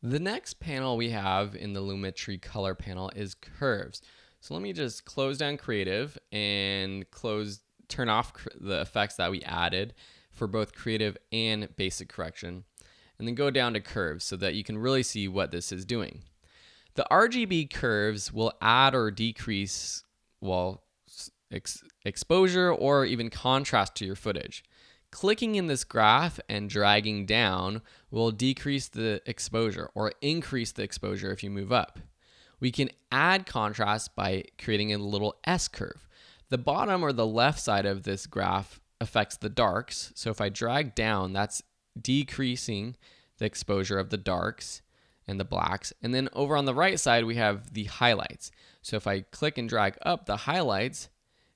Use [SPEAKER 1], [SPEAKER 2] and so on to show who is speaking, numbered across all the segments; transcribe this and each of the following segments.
[SPEAKER 1] The next panel we have in the Lumetri color panel is curves. So let me just close down creative and turn off the effects that we added for both creative and basic correction, and then go down to curves so that you can really see what this is doing. The RGB curves will add or decrease, well, exposure or even contrast to your footage. Clicking in this graph and dragging down will decrease the exposure or increase the exposure if you move up. We can add contrast by creating a little S curve. The bottom or the left side of this graph affects the darks. So if I drag down, that's decreasing the exposure of the darks and the blacks. And then over on the right side, we have the highlights. So if I click and drag up the highlights,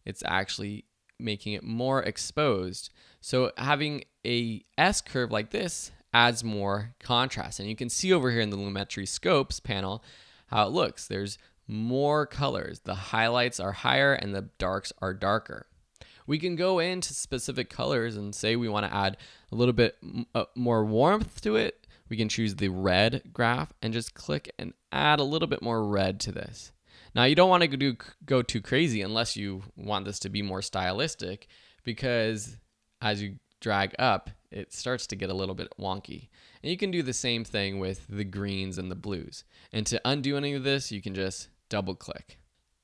[SPEAKER 1] it's actually making it more exposed. So having a S curve like this adds more contrast. And you can see over here in the Lumetri scopes panel how it looks. There's more colors. The highlights are higher and the darks are darker. We can go into specific colors and say we want to add a little bit more warmth to it. We can choose the red graph and just click and add a little bit more red to this. Now you don't want to go too crazy unless you want this to be more stylistic, because as you drag up, it starts to get a little bit wonky. And you can do the same thing with the greens and the blues. And to undo any of this, you can just double click.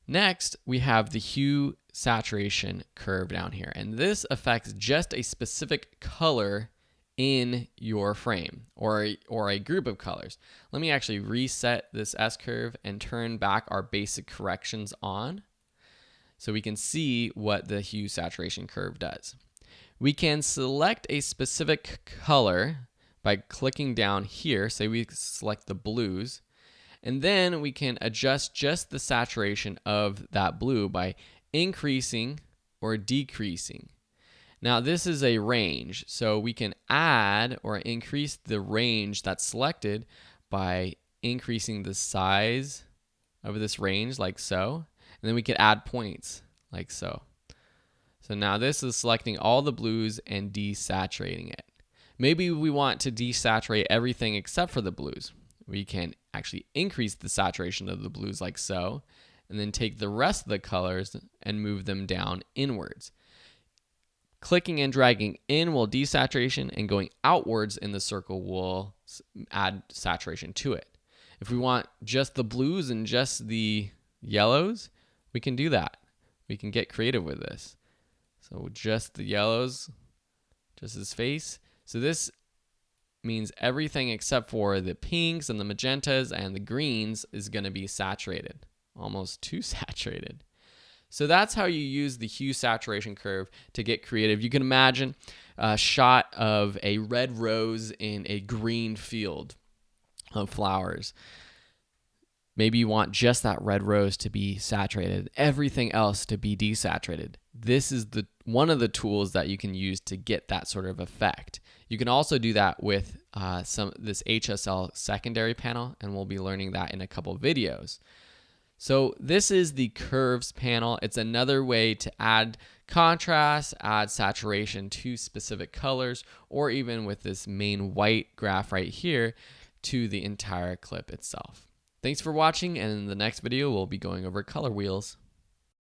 [SPEAKER 1] Next, we have the hue saturation curve down here. And this affects just a specific color in your frame or a group of colors. Let me actually reset this S curve and turn back our basic corrections on so we can see what the hue saturation curve does. We can select a specific color by clicking down here. Say we select the blues, and then we can adjust just the saturation of that blue by increasing or decreasing. Now this is a range, so we can add or increase the range that's selected by increasing the size of this range like so, and then we can add points like so. So now this is selecting all the blues and desaturating it. Maybe we want to desaturate everything except for the blues. We can actually increase the saturation of the blues like so, and then take the rest of the colors and move them down inwards. Clicking and dragging in will desaturation, and going outwards in the circle will add saturation to it. If we want just the blues and just the yellows, we can do that. We can get creative with this. So just the yellows, just his face. So this means everything except for the pinks and the magentas and the greens is going to be saturated, almost too saturated. So that's how you use the hue saturation curve to get creative. You can imagine a shot of a red rose in a green field of flowers. Maybe you want just that red rose to be saturated, everything else to be desaturated. This is one of the tools that you can use to get that sort of effect. You can also do that with this HSL secondary panel, and we'll be learning that in a couple of videos. So this is the curves panel. It's another way to add contrast, add saturation to specific colors, or even with this main white graph right here to the entire clip itself. Thanks for watching, and in the next video, we'll be going over color wheels.